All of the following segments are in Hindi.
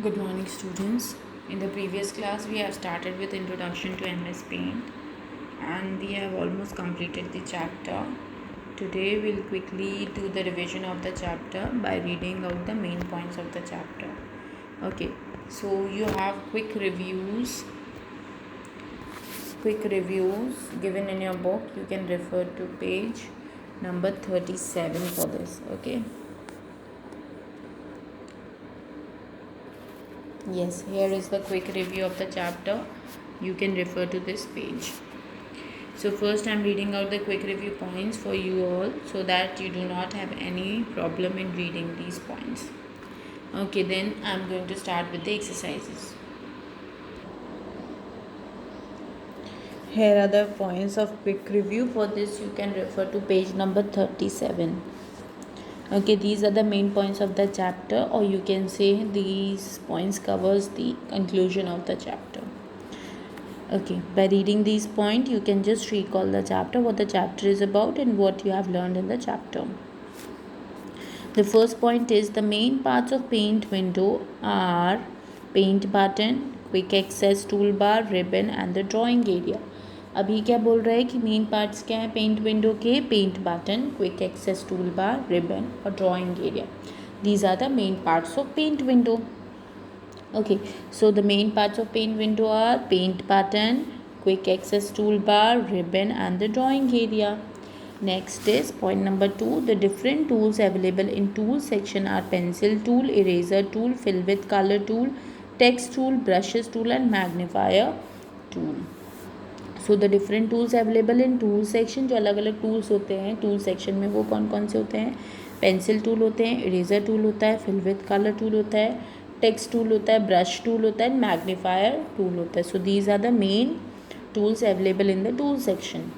Good morning, students. In the previous class, we have started with Introduction to MS Paint and we have almost completed the chapter. Today, we'll quickly do the revision of the chapter by reading out the main points of the chapter. Okay, so you have quick reviews given in your book. You can refer to page number 37 for this. Okay. Yes, here is the quick review of the chapter. You can refer to this page. So first I'm reading out the quick review points for you all so that you do not have any problem in reading these points. Okay, then I'm going to start with the exercises. Here are the points of quick review. For this you can refer to page number 37. Okay, these are the main points of the chapter, or you can say these points covers the conclusion of the chapter. Okay, by reading these points you can just recall the chapter, what the chapter is about and what you have learned in the chapter. The first point is the main parts of paint window are paint button, quick access toolbar, ribbon and the drawing area. अभी क्या बोल रहा है कि मेन पार्ट्स क्या है पेंट विंडो के? Paint button, quick access tool bar, ribbon और drawing area. These are the main parts of paint window. Okay, so the main parts of paint window are paint button, quick access toolbar, ribbon and the drawing area. Next is point number 2. The different tools available in tool section are pencil tool, eraser tool, fill with color tool, text tool, brushes tool and magnifier tool. So the different tools available in tool section, जो अलग अलग टूल्स होते हैं टूल सेक्शन में वो कौन कौन से होते हैं? पेंसिल टूल होते हैं, इरेजर टूल होता है, फिल विथ कलर टूल होता है, टेक्स्ट टूल होता है, ब्रश टूल होता है, मैग्नीफायर टूल होता है. So these are the main tools available in the tool section.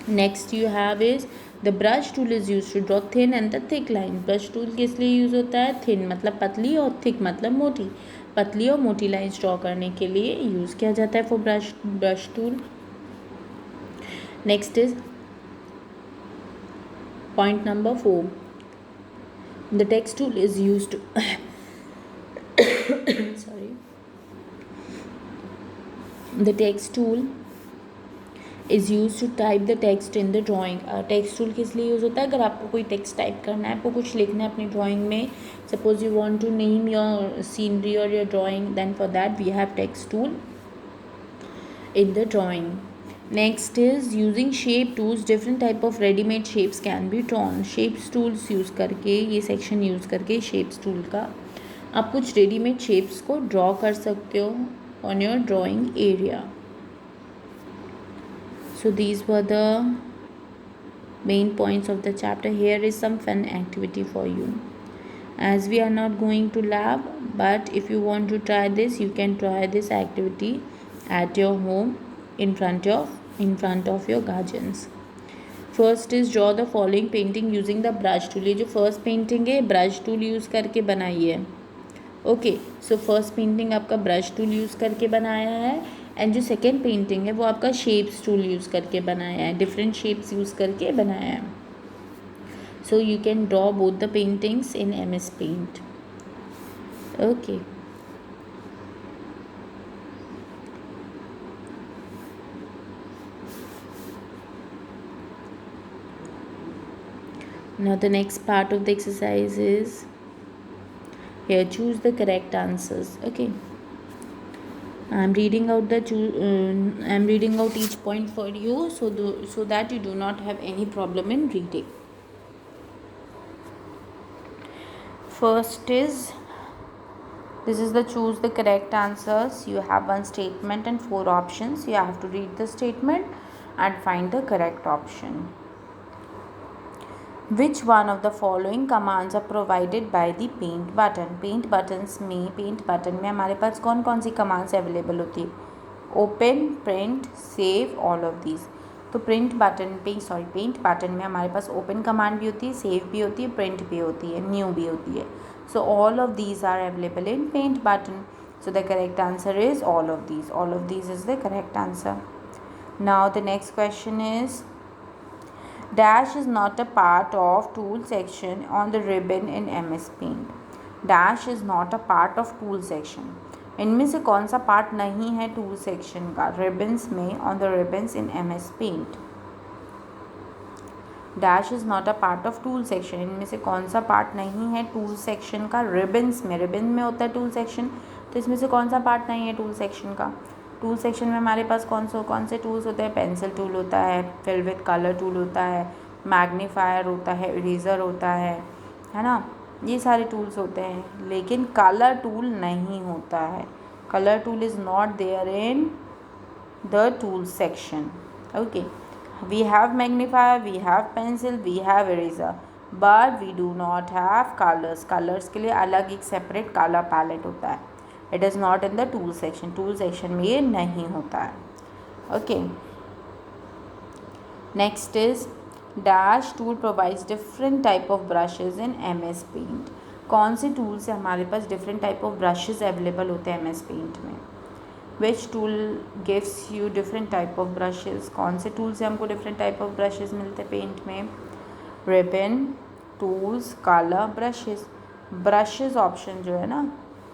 Next you have is the brush tool is use to draw thin and the thick line. Brush tool किस लिए यूज़ होता है? थिन मतलब पतली और थिक मतलब मोटी. पतली और मोटी लाइन्स ड्रॉ करने के लिए यूज़ किया जाता है for brush tool. Next is point number 4. The text tool is use to sorry, the text tool is used to type the text in the drawing. Text tool किस लिए यूज़ होता है? अगर आपको कोई टेक्स्ट टाइप करना है, आपको कुछ लिखना है अपनी ड्राइंग में, suppose you want to name your scenery और your drawing, then for that we have text tool in the drawing. Next is using shape tools. Different type of ready-made shapes can be drawn. Shapes tools use करके, ये section use करके shapes tool का आप कुछ ready-made shapes को draw कर सकते हो on your drawing area. So these were the main points of the chapter. Here is some fun activity for you. As we are not going to lab, but if you want to try this, you can try this activity at your home in front of your guardians. First is draw the following painting using the brush tool. ये जो first painting है brush tool use करके बनाई है. ओके, सो फर्स्ट पेंटिंग आपका ब्रश टूल यूज़ करके बनाया है एंड जो सेकेंड पेंटिंग है वो आपका शेप्स टूल यूज़ करके बनाया है, डिफरेंट शेप्स यूज़ करके बनाया है. So you can draw both the paintings in MS Paint. Okay, now the next part of the exercise is here choose the correct answers. Okay, I'm reading out I'm reading out each point for you so that you do not have any problem in reading. First is this is the choose the correct answers. You have one statement and 4 options. You have to read the statement and find the correct option. Which one of the following commands are provided by the paint button? Paint button में हमारे पास कौन कौन सी कमांड्स अवेलेबल होती है? Open, print, save, all of these. तो पेंट बटन में हमारे पास ओपन कमांड भी होती है, सेव भी होती है, प्रिंट भी होती है, न्यू भी होती है. So all of these are available in paint button. So the correct answer is all of these. All of these is the correct answer. Now the next question is dash is not a part of tool section on the ribbon in MS Paint. Dash is not a part of tool section. इनमें से कौन सा पार्ट नहीं है टूल सेक्शन का? रिबन्स में, on the ribbons in MS paint. Dash is not a part of tool section. इनमें से कौन सा पार्ट नहीं है टूल सेक्शन का? रिबन्स में। रिबन में होता है टूल सेक्शन, तो इसमें से कौन सा पार्ट नहीं है टूल सेक्शन का? टूल सेक्शन में हमारे पास कौन से टूल्स होते हैं? पेंसिल टूल होता है, फिल विद कलर टूल होता है, मैग्नीफायर होता है, इरेज़र होता है ना, ये सारे टूल्स होते हैं। लेकिन कलर टूल नहीं होता है। Colour tool is not there in the tool section. Okay, we have magnifier, we have pencil, we have eraser, but we do not have colors. Colors के लिए अलग एक separate color palette होता है. It is not in the tool section. Tool section में ये नहीं होता है. Okay, next is dash tool provides different type of brushes in MS Paint. कौन से टूल से हमारे पास different type of brushes available होते हैं MS Paint में? Which tool gives you different type of brushes? कौन से टूल से हमको different type of brushes मिलते हैं पेंट में? Ribbon, tools, colour, brushes. Brushes option जो है ना,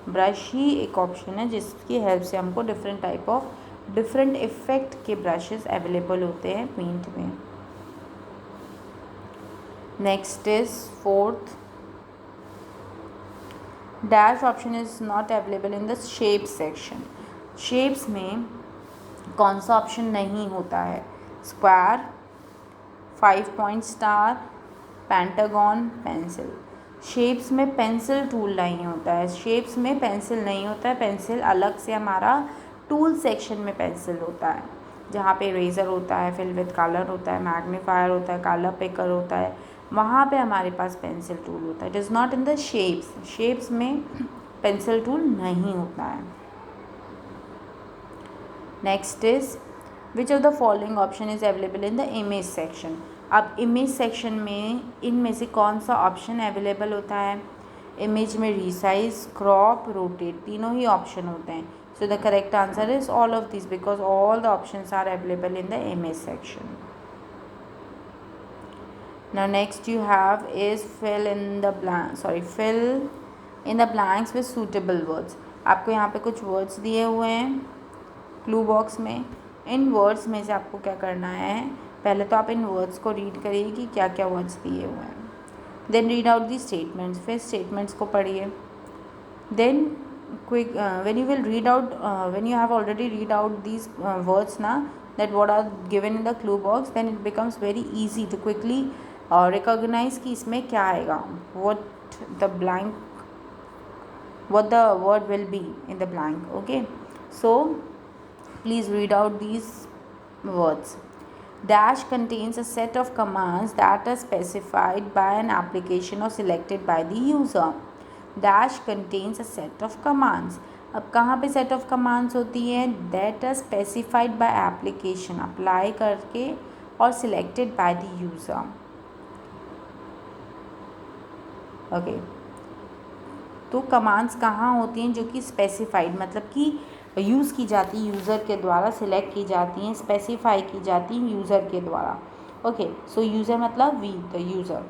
ब्रश ही एक ऑप्शन है जिसकी हेल्प से हमको different type of different effect के ब्रशेस अवेलेबल होते हैं पेंट में। Next is fourth, dash option is not available in the shape section. Shapes में कौन सा ऑप्शन नहीं होता है? Square, 5 point star, pentagon, pencil. Shapes में पेंसिल टूल नहीं होता है। शेप्स में पेंसिल नहीं होता है। पेंसिल अलग से हमारा टूल सेक्शन में पेंसिल होता है, जहाँ पे इरेज़र होता है, फिल विद कलर होता है, मैग्नीफायर होता है, कलर पिकर होता है, वहाँ पे हमारे पास पेंसिल टूल होता है। It is not in the shapes. Shapes में पेंसिल टूल नहीं होता है। Next is which of the following option is available in the image section. अब इमेज सेक्शन में इनमें से कौन सा ऑप्शन अवेलेबल होता है? इमेज में रिसाइज, क्रॉप, रोटेट, तीनों ही ऑप्शन होते हैं। So the correct answer is all of this because all the options are available in the image section. Now next you have is fill in the blanks with suitable words. आपको यहाँ पे कुछ वर्ड्स दिए हुए हैं क्लू बॉक्स में। इन वर्ड्स में से आपको क्या करना है? पहले तो आप इन वर्ड्स को रीड करिए कि क्या क्या वर्ड्स दिए हुए हैं। Then read out the statements, फिर स्टेटमेंट्स को पढ़िए। Then quick when you will read out when you have already read out these words na, that what are given in the clue box, then it becomes very easy to quickly recognize कि इसमें क्या आएगा, what the word will be in the blank. Okay, so please read out these words. Dash contains a set of commands that are specified by an application or selected by the user. Dash contains a set of commands. अब कहाँ पे set of commands होती है? That are specified by application, apply करके और selected by the user. Okay. तो कमांड्स कहाँ होती हैं? जो कि स्पेसिफाइड मतलब कि यूज़ की जाती है यूज़र के द्वारा, सिलेक्ट की जाती हैं, स्पेसिफाई की जाती हैं यूज़र के द्वारा। ओके, सो यूज़र मतलब we the user.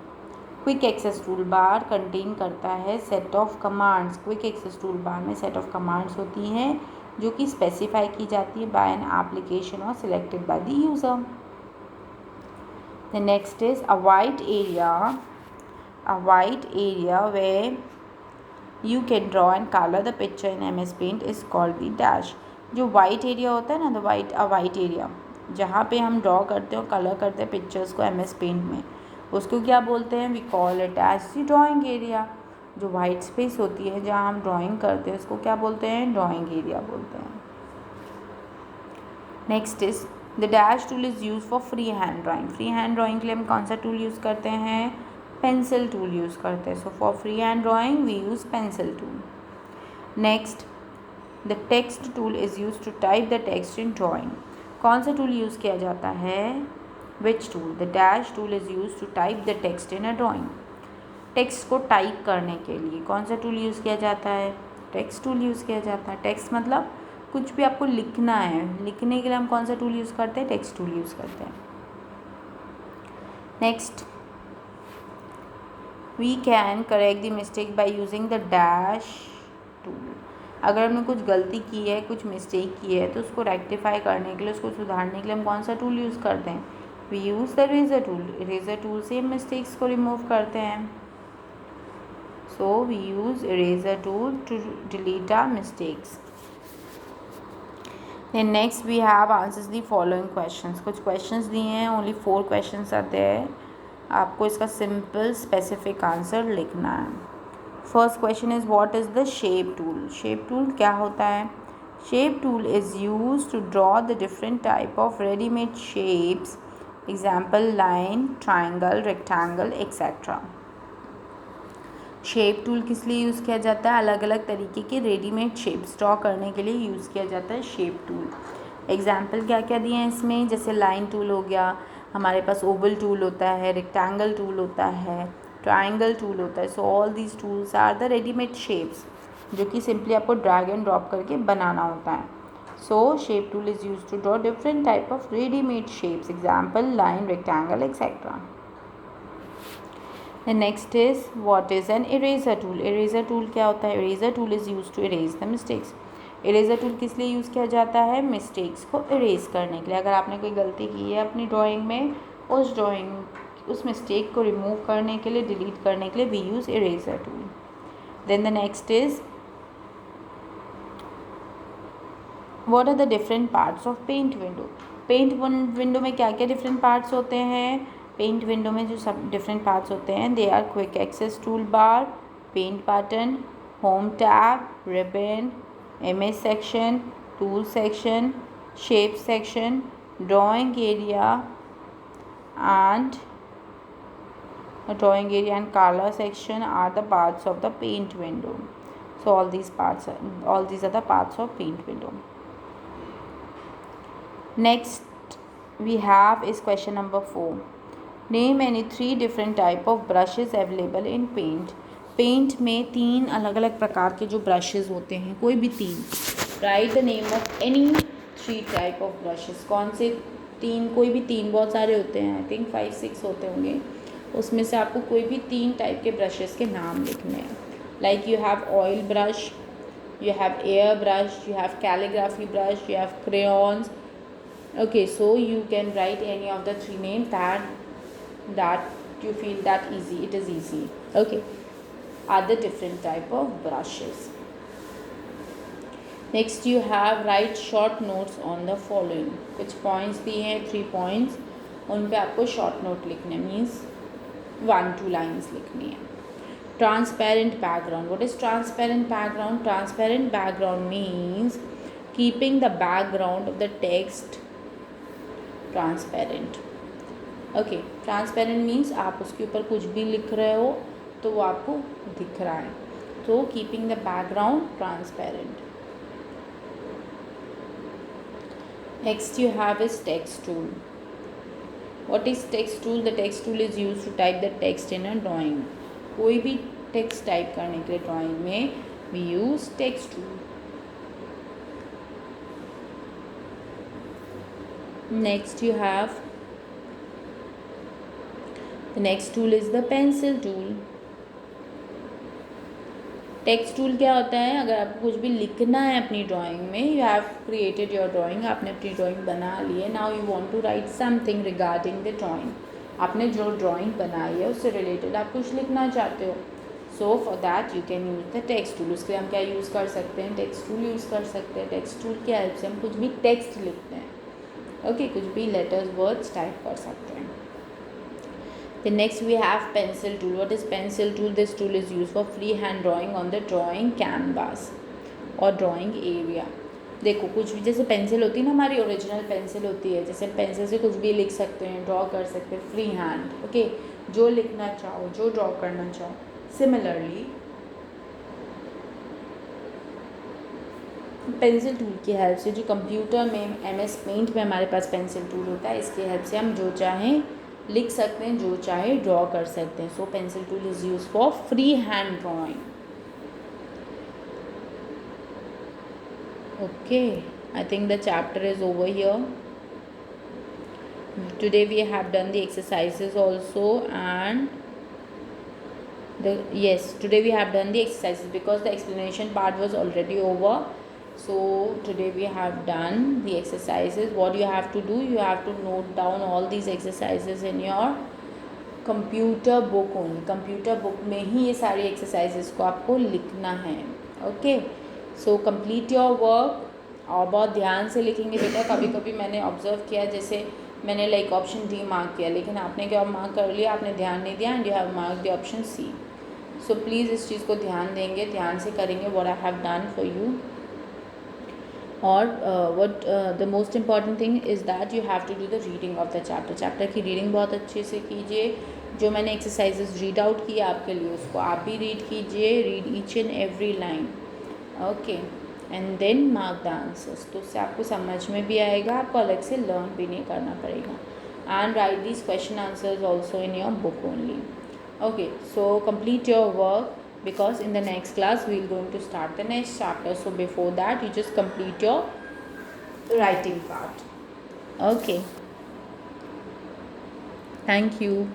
Quick access tool bar contain करता है set of commands. Quick access tool bar में सेट ऑफ कमांड्स होती हैं जो कि स्पेसिफाई की जाती है बाय एन एप्लीकेशन और selected by the user. The next is a white area way you can draw and color the picture in MS Paint is called the dash. जो वाइट एरिया होता है ना, वाइट एरिया जहाँ पे हम ड्रॉ करते हैं और कलर करते हैं पिक्चर्स को MS Paint में, उसको क्या बोलते हैं? We call it as the drawing area. जो वाइट स्पेस होती है जहाँ हम ड्राइंग करते हैं उसको क्या बोलते हैं? ड्राइंग एरिया बोलते हैं। Next is the dash tool is use for free hand drawing. Free hand drawing के लिए हम कौन सा टूल यूज़ करते हैं? पेंसिल टूल यूज़ करते हैं। So for free hand drawing we use pencil tool. Next the text tool is use to type the text in drawing. कौन सा टूल यूज़ किया जाता है? Which tool? The dash tool is use to type the text in a drawing. Text को टाइप करने के लिए कौन सा टूल यूज़ किया जाता है? टेक्स्ट टूल यूज़ किया जाता है। टेक्स्ट मतलब कुछ भी आपको लिखना है, लिखने के लिए हम कौन सा टूल यूज़ करते हैं? टेक्स्ट टूल यूज़ करते हैं। Next we can correct the mistake by using the dash tool. अगर हमने कुछ गलती की है, कुछ मिस्टेक की है, तो उसको रेक्टिफाई करने के लिए, उसको सुधारने के लिए हम कौन सा टूल यूज़ करते हैं? We use the eraser tool. Eraser tool से हम मिस्टेक्स को रिमूव करते हैं। So we use eraser tool to delete our mistakes. Then next we have answers the following questions. कुछ questions दिए हैं, only 4 questions are there. आपको इसका simple specific answer लिखना है. First question is what is the shape tool? Shape tool क्या होता है? Shape tool is used to draw the different type of ready-made shapes. Example line, triangle, rectangle, etc. Shape tool किस लिए यूज़ किया जाता है? अलग अलग तरीके के रेडीमेड शेप्स ड्रॉ करने के लिए यूज़ किया जाता है शेप टूल। एग्जाम्पल क्या क्या दिए हैं इसमें? जैसे लाइन टूल हो गया, हमारे पास ओवल टूल होता है, रेक्टेंगल टूल होता है, ट्राइंगल टूल होता है। So all these tools are the readymade shapes जो कि सिंपली आपको ड्रैग एंड ड्रॉप करके बनाना होता है। So shape tool is use to draw different type of readymade shapes. Example line, rectangle, etcetera. The next is what is an eraser tool? Eraser tool क्या होता है? Eraser tool is used to erase the mistakes. Eraser tool किस लिए यूज़ किया जाता है? मिस्टेक्स को erase करने के लिए। अगर आपने कोई गलती की है अपनी ड्राइंग में, उस मिस्टेक को रिमूव करने के लिए, डिलीट करने के लिए we use eraser tool. Then the next is what are the different parts of paint window? Paint window में क्या क्या different parts होते हैं? पेंट विंडो में जो सब डिफरेंट पार्ट्स होते हैं, they are quick access tool bar, paint button, home tab, ribbon, image section, tool section, shape section, drawing area and color section are the parts of the paint window. So all these are the parts of paint window. Next we have is question number 4. Name any 3 different type of brushes available in paint. Paint में 3 अलग अलग प्रकार के जो ब्रशेज़ होते हैं, कोई भी 3. Right the name of any 3 type of brushes. कौन से 3? कोई भी 3, बहुत सारे होते हैं, आई थिंक 5-6 होते होंगे. उसमें से आपको कोई भी 3 टाइप के ब्रशेज़ के नाम लिखने हैं. Like you have oil brush, you have air brush, you have calligraphy brush, you have crayons. Okay, so you can write any of the 3 names that you feel that easy, it is easy. Okay, are the different type of brushes. Next you have write short notes on the following. कुछ points दिए हैं, 3 points, उन पे आपको short note लिखने, means 1-2 lines लिखनी है. Transparent background. What is transparent background? Transparent background means keeping the background of the text transparent. Okay, transparent means आप उसके ऊपर कुछ भी लिख रहे हो तो वो आपको दिख रहा है. तो keeping the background transparent. Next you have is text tool. What is text tool? The text tool is use to type the text in a drawing. कोई भी टेक्स्ट टाइप करने के लिए ड्राइंग में we use text tool. Next you have the next tool is the pencil tool. Text tool क्या होता है? अगर आपको कुछ भी लिखना है अपनी ड्राइंग में, you have created your drawing, आपने अपनी ड्राइंग बना ली है, now you want to write something regarding the drawing. आपने जो ड्राइंग बनाई है उससे रिलेटेड आप कुछ लिखना चाहते हो. So for that you can use the text tool. उसके लिए हम क्या यूज़ कर सकते हैं? टेक्स्ट टूल यूज़ कर सकते हैं. टेक्स्ट टूल की हेल्प से हम कुछ भी टेक्स्ट लिखते हैं. ओके, कुछ भी लेटर्स, वर्ड्स टाइप कर सकते हैं. Then next we have pencil tool. What is pencil tool? This tool is used for freehand drawing on the drawing canvas or drawing area. देखो, कुछ भी जैसे पेंसिल होती है ना, हमारी ओरिजिनल पेंसिल होती है, जैसे पेंसिल से कुछ भी लिख सकते हैं, ड्रॉ कर सकते हैं फ्री हैंड. ओके, जो लिखना चाहो, जो ड्रॉ करना चाहो. सिमिलरली पेंसिल टूल की हेल्प से, जो कंप्यूटर में MS पेंट में हमारे पास पेंसिल टूल होता है, इसकी हेल्प से हम जो चाहें लिख सकते हैं, जो चाहे ड्रॉ कर सकते हैं. So pencil tool is use for free hand drawing. Okay, I think the chapter is over here. Today we have done the exercises also, and Yes, today we have done the exercises because the explanation part was already over. So today we have done the exercises. What you have to do, you have to note down all these exercises in your computer book only. Computer book में ही ये सारी एक्सरसाइजेस को आपको लिखना है. Okay, so complete your work. और बहुत ध्यान से लिखेंगे बेटा. कभी कभी मैंने ऑब्जर्व किया, जैसे मैंने लाइक ऑप्शन डी मार्क किया, लेकिन आपने क्या मार्क कर लिया, आपने ध्यान नहीं दिया, and you have mark the option C. So please इस चीज़ को ध्यान देंगे, ध्यान से करेंगे what I have done for you. और what the most important thing is that you have to do the reading of the chapter की रीडिंग बहुत अच्छे से कीजिए. जो मैंने एक्सरसाइजेज रीड आउट किए आपके लिए, उसको आप भी रीड कीजिए. Read each and every line. Okay, and then mark the answers. तो उससे आपको समझ में भी आएगा, आपको अलग से लर्न भी नहीं करना पड़ेगा. And right this question answers also in your book only. Okay, so complete your work, because in the next class we will going to start the next chapter. So before that you just complete your writing part. Okay, thank you.